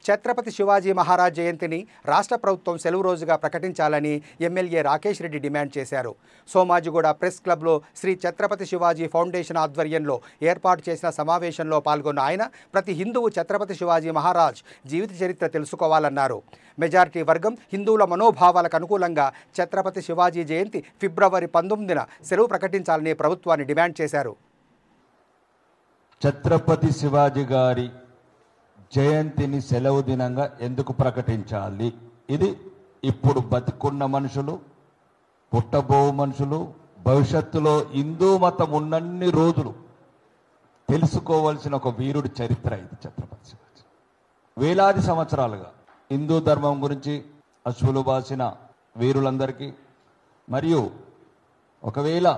ఛత్రపతి శివాజీ మహారాజ్ జయంతిని రాష్ట్ర ప్రభుత్వం సెలవు రోజుగా ప్రకటించాలని ఎమ్మెల్యే రాకేష్ రెడ్డి డిమాండ్ చేశారు. సోమాజిగూడ ప్రెస్ క్లబ్లో శ్రీ ఛత్రపతి శివాజీ ఫౌండేషన్ ఆధ్వర్యంలో ఏర్పాటు చేసిన సమావేశంలో పాల్గొన్న ఆయన ప్రతి హిందువు ఛత్రపతి శివాజీ మహారాజ్ జీవిత చరిత్ర తెలుసుకోవాలన్నారు. మెజారిటీ వర్గం హిందువుల మనోభావాలకు అనుకూలంగా ఛత్రపతి శివాజీ జయంతి ఫిబ్రవరి 19న సెలవు ప్రకటించాలని ప్రభుత్వాన్ని డిమాండ్ చేశారు. ఛత్రపతి శివాజీ గారి జయంతిని సెలవు దినంగా ఎందుకు ప్రకటించాలి? ఇది ఇప్పుడు బతికున్న మనుషులు, పుట్టబో మనుషులు, భవిష్యత్తులో హిందూ మతం ఉన్నన్ని రోజులు తెలుసుకోవాల్సిన ఒక వీరుడి చరిత్ర ఇది ఛత్రపతి శివాజీ. వేలాది సంవత్సరాలుగా హిందూ ధర్మం గురించి అశ్వులు బాసిన వీరులందరికీ, మరియు ఒకవేళ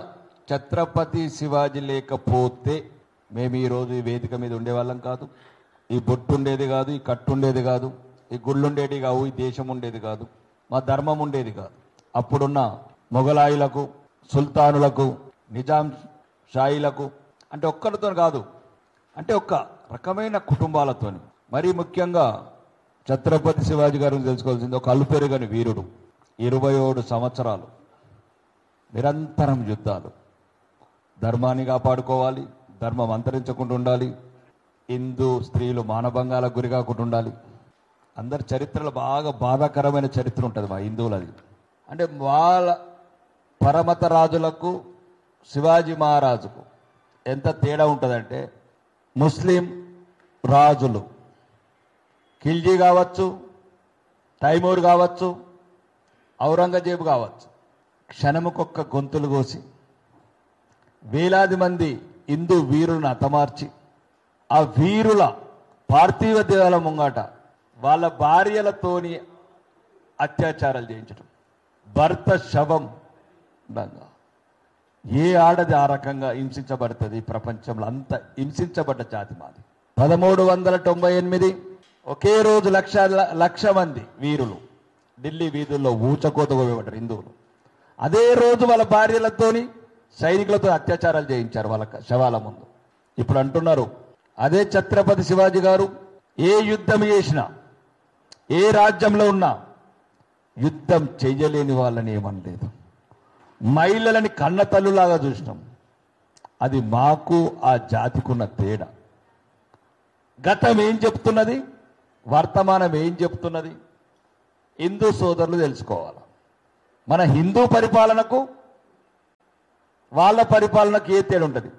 ఛత్రపతి శివాజీ లేకపోతే మేము ఈరోజు ఈ వేదిక మీద ఉండేవాళ్ళం కాదు, ఈ బొట్టు ఉండేది కాదు, ఈ కట్టు ఉండేది కాదు, ఈ గుళ్ళు ఉండేది కావు, ఈ దేశం ఉండేది కాదు, మా ధర్మం ఉండేది కాదు. అప్పుడున్న మొఘలాయులకు, సుల్తానులకు, నిజాం షాయిలకు, అంటే ఒక్కరితో కాదు, అంటే ఒక్క రకమైన కుటుంబాలతోని. మరీ ముఖ్యంగా ఛత్రపతి శివాజీ గారిని తెలుసుకోవాల్సింది ఒక అలుపెరుగని వీరుడు. 27 సంవత్సరాలు నిరంతరం యుద్ధాలు. ధర్మాన్ని కాపాడుకోవాలి, ధర్మం అంతరించకుండా ఉండాలి, హిందూ స్త్రీలు మానభంగాలకు గురి కాకుండా ఉండాలి. అందరి చరిత్రలో బాగా బాధాకరమైన చరిత్ర ఉంటుంది మా హిందువులది. అంటే వాళ్ళ పరమత రాజులకు శివాజీ మహారాజుకు ఎంత తేడా ఉంటుందంటే, ముస్లిం రాజులు ఖిల్జీ కావచ్చు, తైమూర్ కావచ్చు, ఔరంగజేబు కావచ్చు, క్షణముకొక్క గొంతులు కోసి వేలాది మంది హిందూ వీరులను హతమార్చి ఆ వీరుల పార్థివ దేవాల ముంగట వాళ్ళ భార్యలతోని అత్యాచారాలు చేయించడం, భర్త శవం ఉండగా ఏ ఆడది ఆ రకంగా హింసించబడుతుంది? ప్రపంచంలో అంత హింసించబడ్డ జాతి మాది. 1398 ఒకే రోజు లక్ష మంది వీరులు ఢిల్లీ వీధుల్లో ఊచకోత పోయేవాడు హిందువులు. అదే రోజు వాళ్ళ భార్యలతోని సైనికులతో అత్యాచారాలు చేయించారు వాళ్ళ శవాల ముందు. ఇప్పుడు అంటున్నారు అదే ఛత్రపతి శివాజీ గారు ఏ యుద్ధం చేసినా, ఏ రాజ్యంలో ఉన్నా యుద్ధం చెయ్యలేని వాళ్ళని ఏమనలేదు. మహిళలని కన్న తల్లులాగా చూసినాం. అది మాకు ఆ జాతికున్న తేడా. గతం ఏం చెప్తున్నది, వర్తమానం ఏం చెప్తున్నది, హిందూ సోదరులు తెలుసుకోవాలి. మన హిందూ పరిపాలనకు వాళ్ళ పరిపాలనకు ఏ తేడా ఉంటుంది?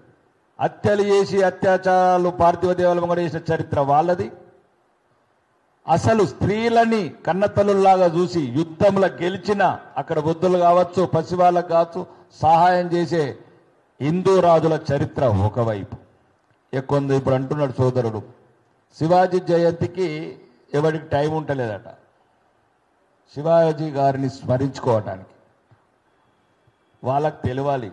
హత్యలు చేసి అత్యాచారాలు పార్థివ దేవాలయం కూడా చేసిన చరిత్ర వాళ్ళది. అసలు స్త్రీలని కన్నతల్లుల్లాగా చూసి యుద్ధంలో గెలిచిన అక్కడ వృద్ధులు కావచ్చు, పసివాళ్ళకు కావచ్చు సహాయం చేసే హిందూ రాజుల చరిత్ర ఒకవైపు. కొంత ఇప్పుడు అంటున్నాడు సోదరుడు, శివాజీ జయంతికి ఎవరికి టైం ఉంటలేదట శివాజీ గారిని స్మరించుకోవటానికి. వాళ్ళకు తెలియాలి,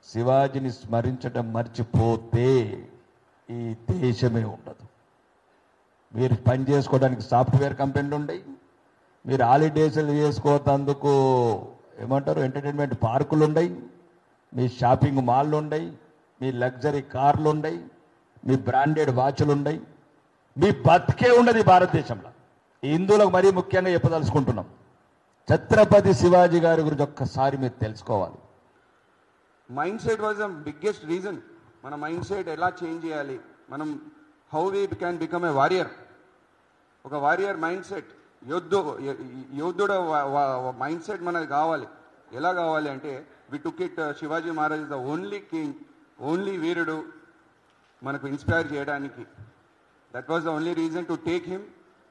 శివాజీని స్మరించడం మర్చిపోతే ఈ దేశమే ఉండదు. మీరు పని చేసుకోవడానికి సాఫ్ట్వేర్ కంపెనీలు ఉన్నాయి, మీరు హాలిడేస్లు చేసుకోవటానికి ఏమంటారు ఎంటర్టైన్మెంట్ పార్కులు ఉన్నాయి, మీ షాపింగ్ మాల్లు ఉన్నాయి, మీ లగ్జరీ కార్లు ఉన్నాయి, మీ బ్రాండెడ్ వాచ్లు ఉన్నాయి, మీ బతికే ఉండదు భారతదేశంలో. హిందువులకు మరీ ముఖ్యంగా చెప్పదలుచుకుంటున్నాం, ఛత్రపతి శివాజీ గారి గురించి ఒక్కసారి మీరు తెలుసుకోవాలి. Mindset was the biggest reason. మన మైండ్ సెట్ ఎలా చేంజ్ చేయాలి, మనం how we can become a warrior. ఒక వారియర్ మైండ్ సెట్, యోధుడు మైండ్ సెట్ మనది కావాలి. ఎలా కావాలి అంటే, we took it, Shivaji Maharaj is the only king, only వీరుడు మనకు ఇన్స్పైర్ చేయడానికి. That was the only reason to take him.